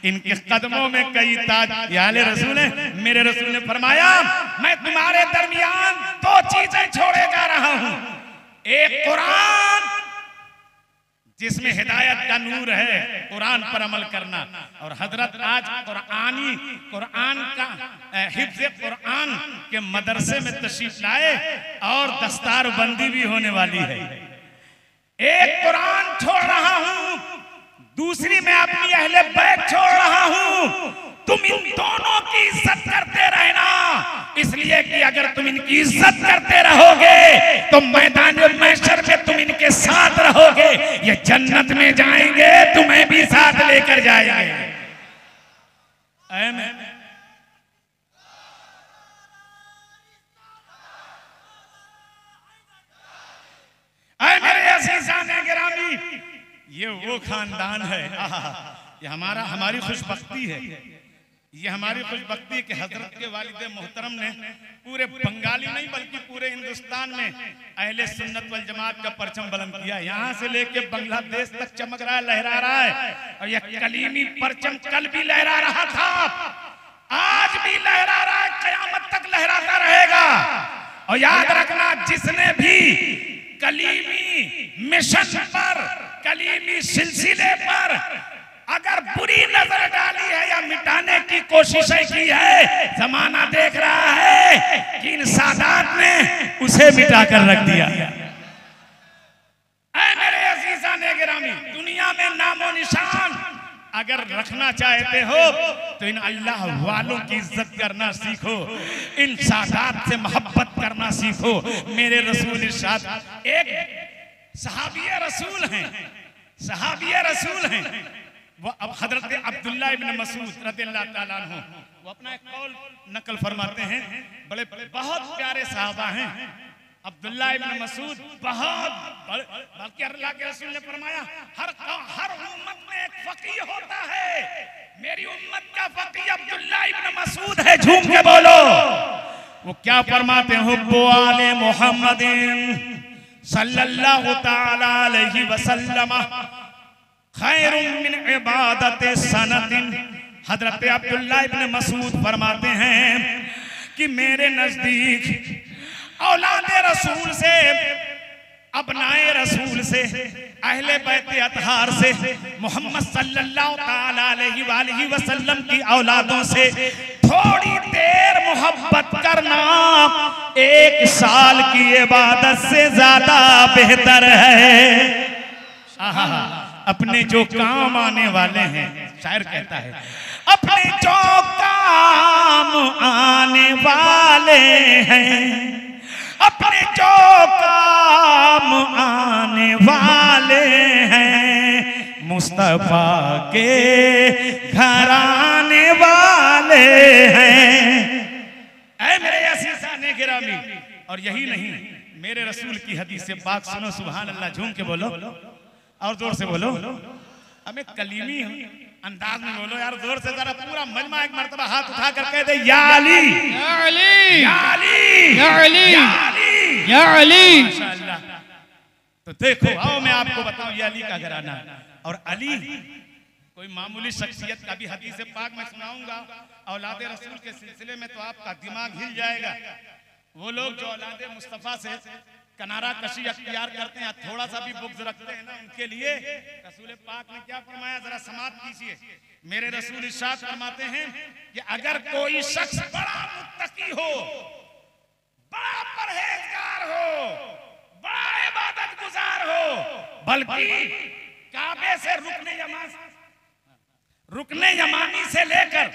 इनके कदमों में कई ताज। याले रसूल है, मेरे रसूल ने फरमाया, मैं तुम्हारे दरमियान दो चीजें छोड़े जा रहा हूं। एक कुरान जिसमें हिदायत का नूर है, कुरान पर अमल करना, और हजरत आज कुरान का हिफ्ज़ कुरान के मदरसे में तशरीफ लाए और दस्तार बंदी भी होने वाली है। एक कुरान छोड़ रहा हूं, दूसरी मैं अपनी अहले बैत छोड़ रहा हूं। तुम इन दोनों की इज्जत करते रहना, इसलिए कि अगर तुम इनकी इज्जत करते रहोगे तो मैदान महशर में तुम इनके साथ रहोगे, ये जन्नत में जाएंगे, तुम्हें भी साथ लेकर जाएंगे। मेरे अज़ीज़ाने गिरामी, ये वो खानदान है, ये हमारी खुशबख्ती है, ये हमारी खुशबख्ती कि हजरत के वालिद मोहतरम ने पूरे बंगाली नहीं बल्कि पूरे हिंदुस्तान में अहले सुन्नत वल जमात का परचम बुलंद किया। यहाँ से लेके बांग्लादेश तक चमक रहा है, लहरा रहा है, और यह कलीमी परचम कल भी लहरा रहा था, आज भी लहरा रहा है, कयामत तक लहराता रहेगा। और याद रखना, जिसने भी कलीमी मिशन पर, कलीमी सिलसिले पर अगर बुरी नजर डाली है या मिटाने की कोशिशें की है, जमाना देख रहा है कि इन सादात ने उसे मिटा कर रख दिया। ऐ मेरे अज़ीज़ाने गिरामी, दुनिया में नामो निशान अगर रखना चाहते हो तो इन अल्लाह वालों की इज्जत करना सीखो, इन सादात से मोहब्बत करना सीखो। मेरे रसूल इरशाद, एक सहाबी रसूल हैं, सहाबी रसूल हैं। वो अब हजरत अब्दुल्ला इब्न मसूद रज़ियल्लाहु ताला अन्हु वो अपना एक कौल नकल फरमाते हैं। बड़े बहुत प्यारे सहाबा हैं अब्दुल्ला इब्न मसूद, बहुत बल्कि अल्लाह के रसूल ने फरमाया हर उम्मत में एक फकीह होता है, मेरी उम्मत का फकीह अब्दुल्ला इब्न मसूद है। झूम के बोलो। वो क्या फरमाते हैं? हुब्बु आले मुहम्मदिन सल्लल्लाहु ताला अलैहि वसल्लम खैरुम मिन इबादत सनतिन। हजरत अब्दुल्ला इब्न मसूद फरमाते हैं कि मेरे नजदीक औलादे रसूल से, अपनाए रसूल से, अहले बैत अतहार से, मोहम्मद सल्लल्लाहु ताला अलैहि वसल्लम की औलादों से थोड़ी देर मोहब्बत करना 1 साल की इबादत से ज्यादा बेहतर है। अपने जो काम आने वाले हैं, शायर कहता है, अपने जो काम आने वाले हैं, अपने जो काम आने वाले हैं, मुस्तफा के घर आने वाले हैं। ऐ मेरे अज़ीज़ाने गिरामी, और यही नहीं, मेरे रसूल की हदीस से पाक सुनो। सुभान अल्लाह। झूम के बोलो और जोर से बोलो। हमें कलीमी अंदाज में बोलो यार, जोर से जरा। पूरा मजमा एक मर्तबा हाथ उठा कर कह दे या अली, या अली, या अली, या अली, या अली, या अली। माशाअल्लाह। तो देखो, आओ मैं आपको बताऊं, ये अली का घराना। और अली कोई मामूली शख्सियत का भी हदीस पाक में सुनाऊंगा औलादे रसूल के सिलसिले में, तो आपका दिमाग हिल जाएगा। वो लोग जो औलादे मुस्तफा से किनारा कशी अख्तियार करते हैं, थोड़ा सा भी बुग़्ज़ रखते हैं ना, उनके लिए रसूल पाक ने क्या फरमाया, जरा समाअत कीजिए। मेरे रसूल इरशाद फरमाते हैं कि अगर कोई शख्स बड़ा मुत्तकी हो, बड़ा परहेजगार हो, बड़ा इबादत गुजार हो, बल्कि काबे से रुकने यमानी से लेकर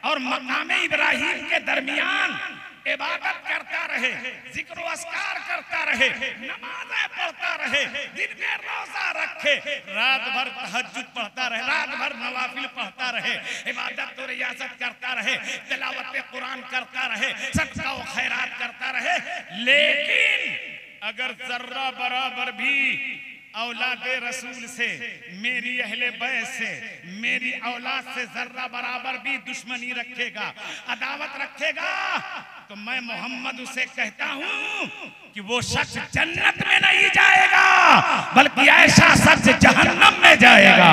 और मकामे इब्राहिम के दरमियान इबादत करता रहे, जिक्र व अस्कार करता रहे, नमाज़ें पढ़ता रहे, दिन में रोजा रखे, रात भर तहज्जुद पढ़ता रहे, रात भर नवाफिल पढ़ता रहे, इबादत और रियाजत करता रहे, तिलावत कुरान करता रहे, सदका व खैरात करता रहे, लेकिन अगर जर्रा बराबर भी औलादे रसूल से, मेरी अहले बैत से, मेरी औलाद से जर्रा बराबर भी दुश्मनी रखेगा, अदावत रखेगा, तो मैं मोहम्मद उसे कहता हूं कि वो शख्स जन्नत में नहीं जाएगा, बल्कि ऐसा शख्स जहन्नम में जाएगा।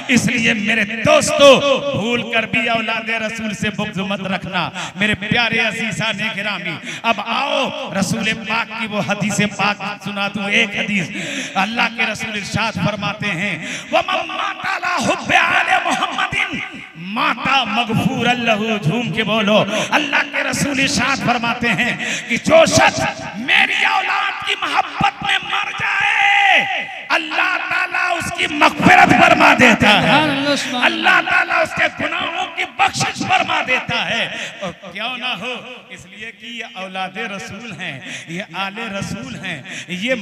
इसलिए मेरे दोस्तों, भूल कर भी औलादे रसूल से बुग़्ज़ मत रखना, मेरे प्यारे अज़ीज़ाने गिरामी। अब आओ रसूल पाक की वो हदीस पाक सुना दूं। एक हदीस अल्लाह के रसूल इरशाद फरमाते हैं, वमम्माता ला हुब्बे आले मुहम्मदिन माता मगफूर लहू। झूम के बोलो। अल्लाह के रसूल इरशाद फरमाते हैं कि जो शख्स मेरी औलाद की मोहब्बत में मर जाए, अल्लाह ताला उसकी मग़फ़िरत फरमा देता है, अल्लाह ताला उसके गुनाहों की बख्शिश फरमा देता है। और क्यों ना हो, इसलिए कि ये औलादे रसूल हैं, ये आले रसूल हैं, ये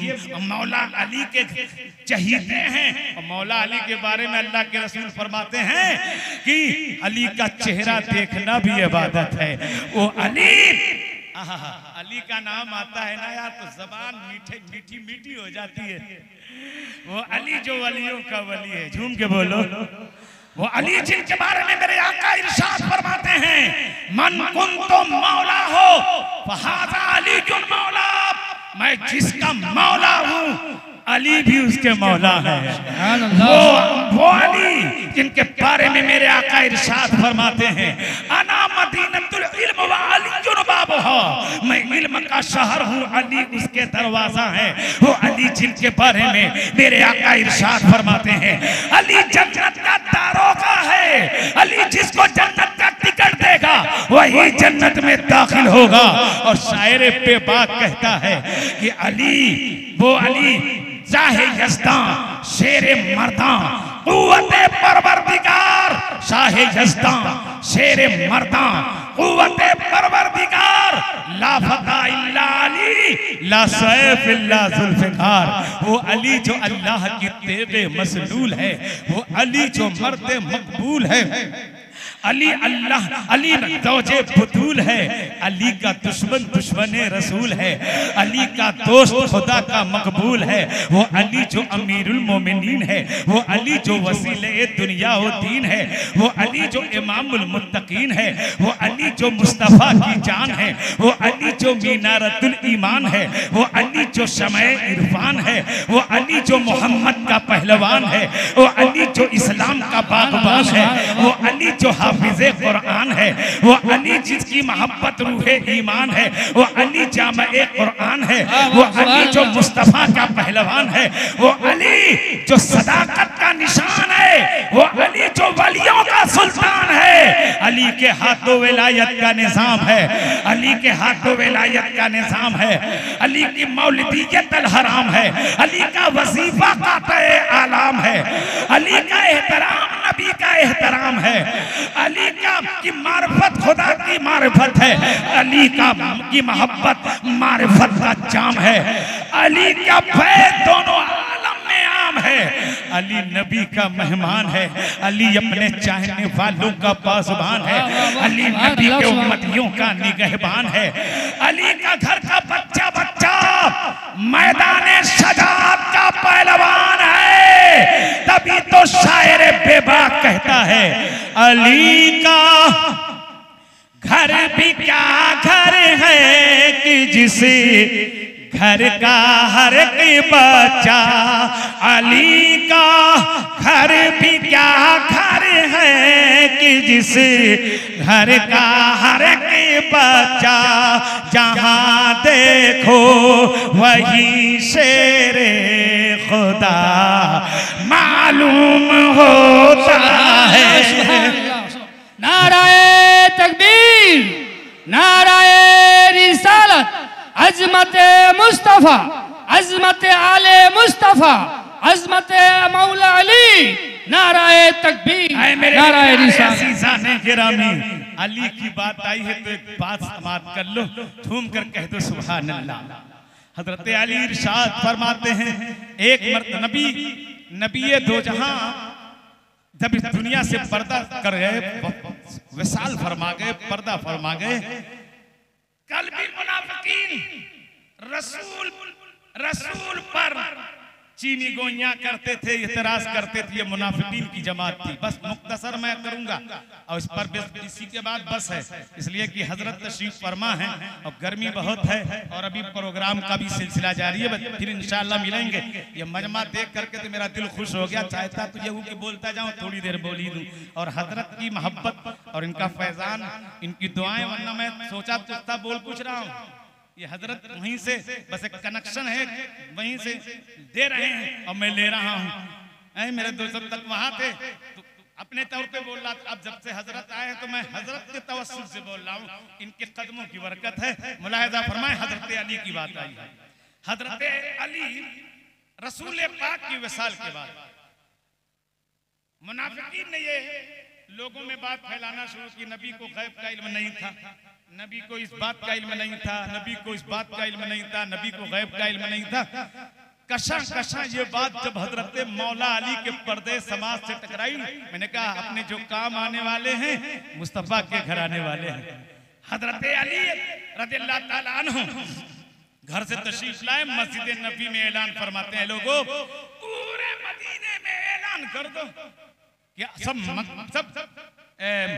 मौला अली के चहीते हैं। और मौला अली के बारे में अल्लाह के रसूल फरमाते हैं कि अली का चेहरा देखना भी इबादत है। वो अली, अली का नाम आता है ना यार, तो जबान मीठी मीठी हो जाती है। वो अली जो वलियों का वली है। झूम के बोलो। वो अली जिनके बारे में मेरे आका इरशाद फरमाते हैं, मन कुंतु मौला हो फहाज़ा अली कुन मौला। मैं जिसका मौला हूँ, अली भी उसके मौला है। वो अली जिनके बारे में मेरे आका इरशाद फरमाते हैं, अना मदीनतुल इल्म व अलीयुन बाबुहा। मैं इल्म का शहर हूँ, अली उसके दरवाजा है। वो अली जिनके बारे में मेरे आका इरशाद फरमाते हैं, अली जन्नत का दारोगा है। अली जिसको जन्नत का टिकट देगा, वही जन्नत में दाखिल होगा। और शायर पे बात कहता है कि अली, वो अली जाहे यज़दां शेरे मर्दां क़ुव्वते परवरदिगार। शाहे यज़दां शेरे मर्दां क़ुव्वते परवरदिगार। ला फता इल्ला अली अली ला सैफ इल्ला जुल्फ़िकार, वो अली जो अल्लाह की तेगे मसलूल है, वो अली जो मर्द मकबूल है, अली अल्लाह अली दौजे बतूल है, अली का दुश्मन दुश्मने रसूल है, अली का दोस्त खुदा का मकबूल है, वो अली जो अमीरुल मोमिनीन है, वो अली जो वसीले दुनिया व दीन है, वो अली जो इमामुल मुत्तकीन है, वो अली जो मुस्तफ़ा की जान है, वो अली जो मीनारतुल ईमान है, वो अली जो शमए इरफान है, वो अली जो मोहम्मद का पहलवान है, वो अली जो इस्लाम का बागबान है, वो अली जो हाफिज़े कुरान है, वो अली जिसकी मोहब्बत रूहे ईमान है, वो अली जामे कुरान है, वो अली जो मुस्तफ़ा का पहलवान है, वो अली जो सदाकत का निशान है, वो अली जो वलियों का सुल्तान है, अली के हाथों विलायत का निज़ाम है, अली के हाथों विलायत का निज़ाम है, अली की मौलिदियत अल हराम है, अली का वजीफा काते आलाम है, अली का एहतराम नबी का एहतराम है, अली का की मारिफत खुदा की मारिफत है, अली का की मोहब्बत मारिफत का जाम है, अली का फैज़ दोनों आलम में आम है, अली नबी का मेहमान है, अली अपने चाहने वालों का पासबान है, अली नबी के उम्मतियों का निगहबान है, अली का घर का बच्चा बच्चा मैदान शजाअत का पहलवान है, तभी तो शायर बेबाक कहता है अली का घर भी क्या घर है कि जिसे घर का हर एक बच्चा, अली का घर भी क्या घर है कि जिस घर का हर एक बच्चा, जहाँ देखो वही शेरे खुदा मालूम होता है। नाराए तकबीर, नाराए रिसालत, अज़मत मुस्तफ़ा, अज़मत आले मुस्तफ़ा, अज़मत मौला अली, नाराए तकबीर, नाराए रिसालत। गिरामी अली की बात आई है तो एक बात समाप्त कर लो, झूम कर कह दो सुभान अल्लाह। हजरत अली इरशाद फरमाते हैं, एक मर्द नबी दो जहां जब इस दुनिया से पर्दा कर गए, विसाल फरमा गए, पर्दा फरमा गए, कल भी मुनाफिकीन रसूल पर चीनी गोइयां करते थे, इतराज करते थे, ये मुनाफिकीन की जमात थी। बस मुख्तसर मैं करूंगा और इस पर इसी के बाद बस है, इसलिए कि हजरत तशरीफ फरमा है और गर्मी बहुत है और अभी प्रोग्राम का भी सिलसिला जारी है, फिर इंशाअल्लाह मिलेंगे। ये मजमा देख करके तो मेरा दिल खुश हो गया, चाहता तो ये हूँ कि बोलता जाऊँ, थोड़ी देर बोली दूँ और हजरत की मोहब्बत और इनका फैजान, इनकी दुआएं, वरना मैं सोचा तो बोल कुछ रहा हूँ, ये हजरत वहीं से बस एक कनेक्शन है, वहीं से दे रहे हैं और मैं ले रहा हूँ। मेरे दोस्त तक वहां थे तो अपने तौर पे बोल रहा था, अब जब से हजरत आए तो मैं हजरत के तवस्सुल से बोल रहा हूँ, इनके कदमों की बरकत है। मुलाहिजा फरमाए, हजरत अली की बात आई है। हजरत अली रसूल पाक की विसाल के बाद मुनाफिकीन ने ये लोगों में बात फैलाना शुरू की, नबी को गैब का इल्म नहीं था, नबी को इस बात का इल्म नहीं था, नबी को इस बात का इल्म नहीं था, नबी को गैब का इल्म नहीं था। कशा ये बात जब हजरत मौला अली के पर्दे समाज से टकराई, मैंने कहा अपने जो काम आने वाले हैं मुस्तफा के घर आने वाले हैं। हजरत अली रज़ियल्लाहु ताला अन्हु घर से तशरीफ लाए, मस्जिद नबी में ऐलान फरमाते हैं, लोगों पूरे मदीने में ऐलान कर दो कि सब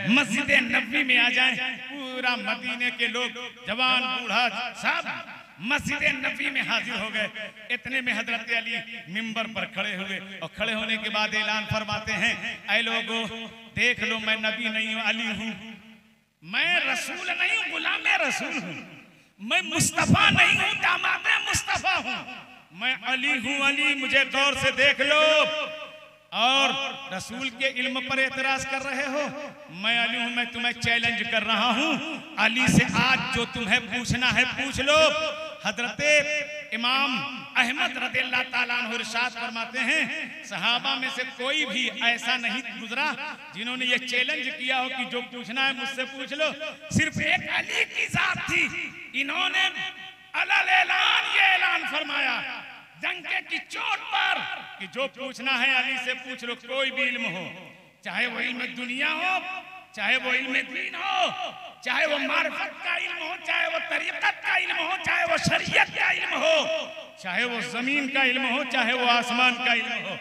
मस्जिद नबी में आ जाएं, पूरा मदीने के लोग जवान बूढ़ा सब मस्जिद नबी में हाजिर हो गए। इतने में हजरत अली मिंबर पर खड़े हुए और खड़े होने के बाद ऐलान फरमाते हैं, ऐ लोगों देख लो, मैं नबी नहीं हूँ, अली हूँ, मैं रसूल नहीं हूँ, गुलाम रसूल हूँ, मैं मुस्तफा नहीं हूँ, दामाद मुस्तफा हूँ, मैं अली हूँ, अली मुझे गौर से देख लो। और रसूल के इल्म पर एतराज कर रहे हो, मैं अली हूं, मैं तुम्हें चैलेंज कर रहा हूं, अली से आज जो तुम्हें पूछना है पूछ लो। हजरत इमाम अहमद रज़ियल्लाहु ताला अन्हु इरशाद फरमाते हैं, सहाबा में से कोई भी ऐसा नहीं गुजरा जिन्होंने ये चैलेंज किया हो कि जो पूछना है मुझसे पूछ लो। सिर्फ एक अली की जात थी, इन्होंने अलल ऐलान ये ऐलान फरमाया डंके की चोट पर कि जो पूछना है अली से पूछ लो, कोई भी इल्म हो, चाहे वो इल्म दुनिया हो, चाहे वो इल्म दीन हो, चाहे वो मारिफत का इल्म हो, चाहे वो तरीक़त का इल्म हो, चाहे वो शरीयत का इल्म हो, चाहे वो जमीन का इल्म हो, चाहे वो आसमान का इल्म हो,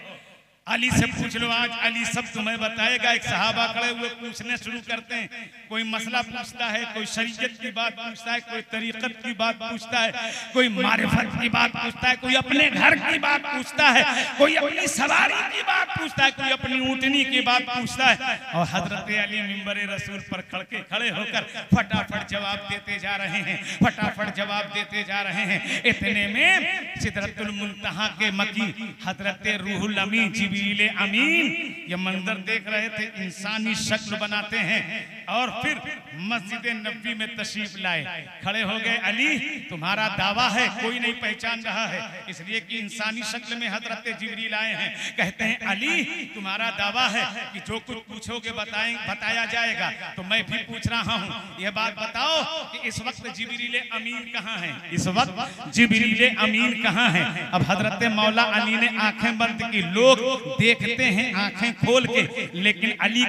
अली से पूछ लो। आज अली सब तुम्हें बताएगा। एक सहाबा खड़े हुए पूछने शुरू करते हैं, कोई मसला पूछता है, कोई शरीयत की बात पूछता है, कोई तरीक़त की बात पूछता है, कोई मारिफत की बात पूछता है, कोई अपने घर की बात पूछता है, कोई अपनी सवारी की बात पूछता है, कोई अपनी ऊँटनी की बात पूछता है। और हजरत अली मिंबर रसूल पर खड़े होकर फटाफट जवाब देते जा रहे हैं, फटाफट जवाब देते जा रहे हैं। इतने में सिदरतुल मुंतहा के मकी हजरत रूहुल अमीन जिब्रील अमीन ये मंजर देख रहे थे, इंसानी शक्ल बनाते हैं और फिर मस्जिद नबी में तशरीफ लाए। खड़े हो गए, अली तुम्हारा दावा है, कोई नहीं पहचान रहा है, इसलिए कि इंसानी शक्ल में हजरत जिब्रील आए हैं। कहते हैं अली तुम्हारा दावा है कि जो कुछ पूछोगे बताया जाएगा, तो मैं भी पूछ रहा हूँ, यह बात बताओ कि इस वक्त जिब्रील अमीन कहाँ है? इस वक्त जिब्रील अमीन कहाँ है? अब हजरत मौला अली ने आंखें बंद की। लोग देखते हैं आंखें खोल के, लेकिन अली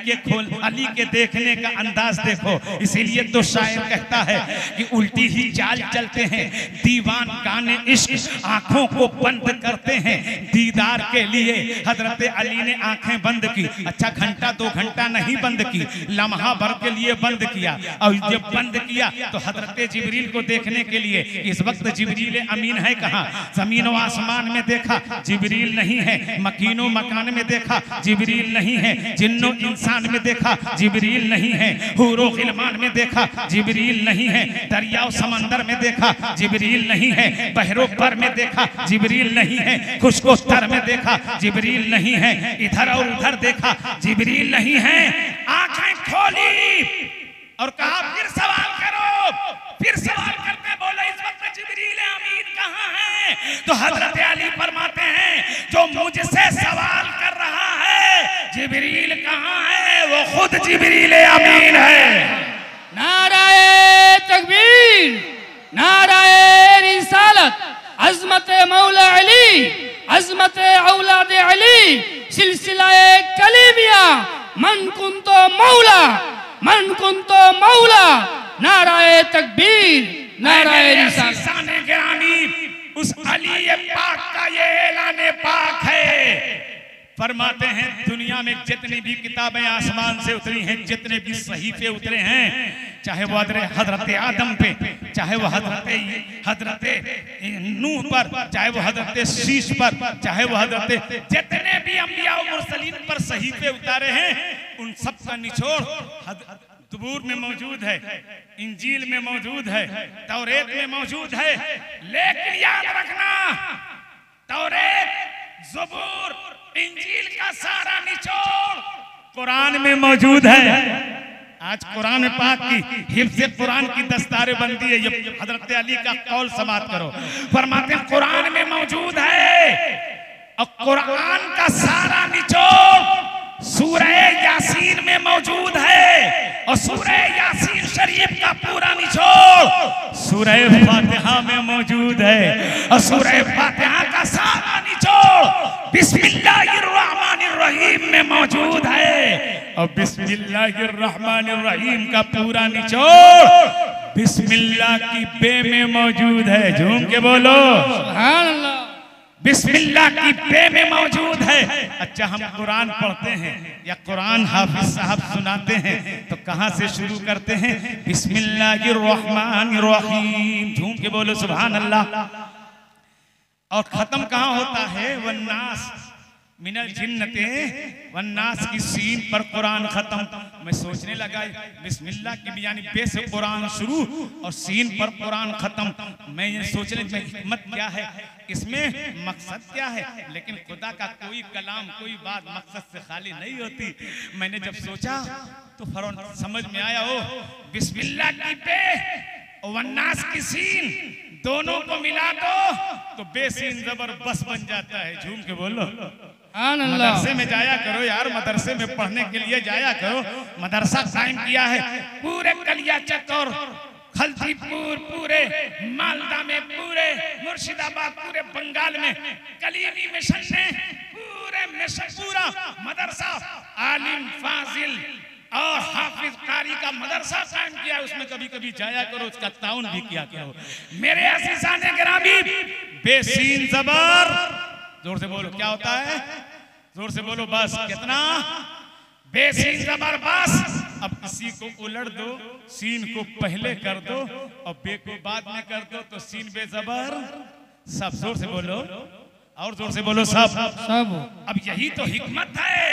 के देखने का अंदाज देखो। इसीलिए तो शायर कहता है कि उल्टी ही चाल चलते हैं दीवान गाने इश्क, आंखों को बंद करते हैं दीदार के लिए। हजरत अली ने आंखें बंद की। अच्छा, घंटा 2 घंटा नहीं बंद की, लम्हा भर के लिए बंद किया। और जब बंद किया तो हजरत जिब्रील को देखने के लिए। इस वक्त जिब्रील अमीन है कहाँ? जमीन व आसमान में देखा, जिब्रील नहीं है। मकीनो मकान में देखा, जिब्रील नहीं है। जिन्नो इंसान में देखा, जिब्रील नहीं है। हूरो गिलमान में देखा, जिब्रील नहीं है। दरिया समंदर में देखा, जिब्रील नहीं है। बहरो पर में देखा, जिब्रील नहीं है। खुशको तर में देखा, जिब्रील नहीं है। इधर और उधर देखा, जिब्रील नहीं है। आंखें खोली और कहा फिर सवाल करो। फिर सवाल करते बोले इस वक्त जिब्रील अमीन कहाँ है? तो हजरत अली फरमाते हैं जो मुझसे सवाल कर रहा है जिब्रील कहाँ है? वो खुद जिब्रील अमीन है। नाराए तकबीर, नाराए रिसालत, अज़मत मौला अली, अज़मत औलाद अली, सिलसिलाए कलीमिया, मन कुंतो मौला, मन कुंतो मौला। नाराए तकबीर, नाराए रिसालत। उस अली पाक का ये ऐलान पाक है। फरमाते हैं दुनिया में जितनी भी किताबें आसमान से उतरी हैं, जितने भी सहीफे उतरे हैं, चाहे वो हजरत आदम पे, चाहे वो हजरत नूह पर, चाहे वो हजरत शीश पर, चाहे वो हजरत जितने भी अंबिया और मुरसलीन पर सहीफे उतारे हैं, उन सब का निचोड़ ज़बूर में मौजूद है, इंजील में मौजूद है, तौरेत में मौजूद है। लेकिन याद रखना, तौरेत, ज़बूर, इंजील का सारा निचोड़ कुरान में मौजूद है। आज कुरान पाक की हिफ्ज़ कुरान की दस्तारे बनती है। ये हजरत अली का कौल समात करो। फरमाते हैं कुरान में मौजूद है और कुरान का सारा निचोड़ सूरह यासीन में मौजूद है और सूरह यासीन शरीफ का पूरा निचोड़ सूरह फातिहा में मौजूद है और सूरह फातिहा का सारा निचोड़ बिस्मिल्लाहिर्रहमानिर्रहीम में मौजूद है और बिस्मिल्लाहिर्रहमानिर्रहीम का पूरा निचोड़ बिस्मिल्लाह की बे में मौजूद है। झूम के बोलो सुभान अल्लाह। बिस्मिल्लाह की बे में मौजूद है। अच्छा, हम कुरान पढ़ते हैं या कुरान हाफिज साहब सुनाते हैं तो कहाँ से शुरू करते हैं? बिस्मिल्लाहिर्रहमानिर्रहीम। झूम के बोलो सुभान अल्लाह। और खत्म कहाँ होता है? वन्नास मिनल जिन्नते वन्नास की सीन पर कुरान खत्म। मैं सोचने लगा बिस्मिल्लाह की यानी बे से कुरान शुरू और सीन पर कुरान खत्म। मैं ये सोचने में हिकमत क्या है, इसमें मकसद क्या है? लेकिन खुदा का कोई कलाम, कोई बात मकसद से खाली नहीं होती। मैंने जब सोचा तो फौरन समझ में आया, ओ बिस्मिल्लाह की बे और वन्नास की सीन दोनों को मिला दो तो बेसीन जबरदस्त बन जाता है। झूम के बोलो मदरसे में जाया करो यार, मदरसे में पढ़ने के लिए जाया करो। मदरसा कायम किया है पूरे कलिया चक और खलजीपुर पूरे, मालदा में पूरे, मुर्शिदाबाद पूरे, बंगाल में कलीमी मिशन ने पूरा मदरसा आलिम फाजिल और हाफिज कारी का मदरसा कायम किया। उसमें कभी कभी जाया करो, उसका ताउन भी किया करो। मेरे अज़ीज़ान गिरामी, बेसीन ज़बर, जोर से बोलो क्या होता है, जोर से बोलो बस। कितना? बेसीन ज़बर बस। अब इसी को उलट दो, सीन को पहले कर दो और बे को बाद में कर दो, तो सीन बे ज़बर सब। जोर से बोलो और जोर से बोलो सब। अब यही तो हिकमत है।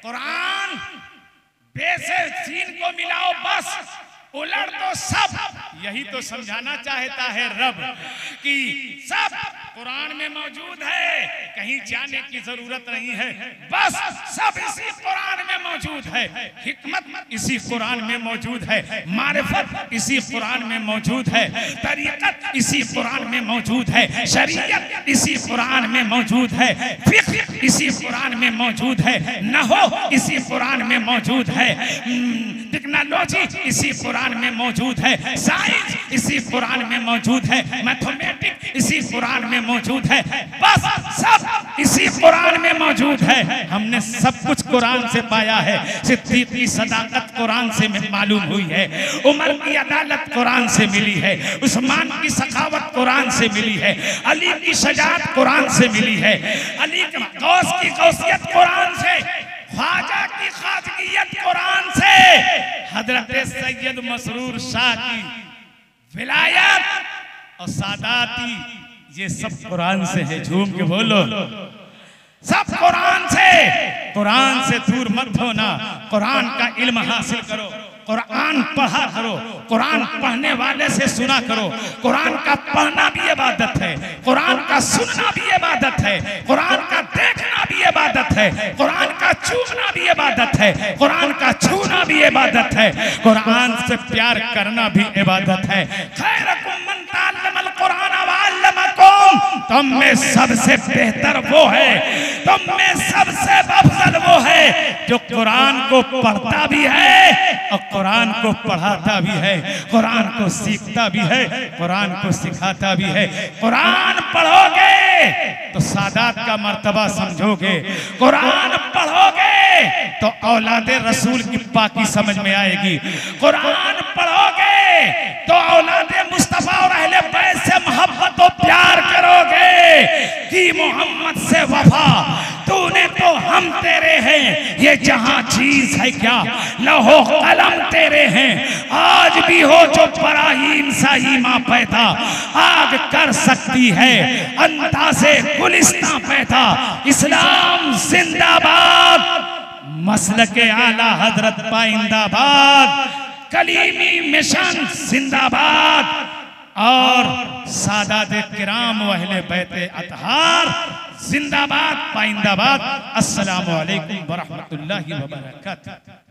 कुरान बे से सीन को मिलाओ बस, उलट दो सब। यही तो समझाना चाहता है रब कि सब कुरान में मौजूद है, कहीं जाने की जरूरत नहीं है, बस सब इसी कुरान में मौजूद है। हिकमत इसी कुरान में मौजूद है, मारिफत इसी कुरान में मौजूद है, तरीक़त इसी कुरान में मौजूद है, शरीयत इसी कुरान में मौजूद है, फिक़्ह इसी कुरान में मौजूद है, नहव इसी कुरान में मौजूद है, टेक्नोलॉजी इसी कुरान में मौजूद है, साइंस इसी कुरान में मौजूद है, मैथमेटिक्स इसी कुरान में मौजूद है, बस सब इसी कुरान में मौजूद है। हमने सब कुछ कुरान से पाया है। सिद्दीक़ की सदाकत कुरान से मालूम हुई है, उमर की अदालत कुरान से मिली है, उस्मान की सखावत कुरान से मिली है, अली की शजाअत कुरान से मिली है, अली गौस की गौसियत कुरान से, ख्वाजा की ख्वाजगियत कुरान से, हजरत सैयद मसरूर शाह की विलायत और सादाती, ये सब कुरान से है। झूम के बोलो, सब कुरान से। कुरान से दूर मत होना, कुरान का इल्म हासिल करो, कुरान पढ़ा करो, कुरान पढ़ने वाले से सुना करो। कुरान का पढ़ना भी इबादत है, कुरान का सुनना भी इबादत है, कुरान का देखना भी इबादत है, कुरान का चूमना भी इबादत है, कुरान का छूना भी इबादत है, कुरान से प्यार करना भी इबादत है। खैरुकुम मन तअल्लमल कुरान व अल्लमकुम, तुम में सबसे बेहतर वो है, तुम में सबसे अफजल वो है जो कुरान को पढ़ता भी है और कुरान को पढ़ाता भी है, कुरान को सीखता भी है, कुरान को सिखाता भी है। कुरान पढ़ोगे तो सादात का मर्तबा समझोगे, कुरान पढ़ोगे तो औलादे रसूल की पाकी समझ में आएगी, कुरान पढ़ोगे तो औलादे मुस्तफा और अहले बैत से मोहब्बत और प्यार करोगे कि मोहम्मद से वफा, तूने तो हम तेरे हैं, ये जहां चीज है क्या, लौहो कलम तेरे हैं, आज भी हो जो बराहीन सा ईमान पैदा, आग कर सकती है अंदाज़े गुलिस्तां पैदा। इस्लाम जिंदाबाद, मसलके आला हजरत पाइंदाबाद, कलीमी मिशन जिंदाबाद और सादाते किराम व अहले बैते अतहार जिंदाबाद पाइंदाबाद। अस्सलामु अलैकुम व रहमतुल्लाहि व बरकातुहू।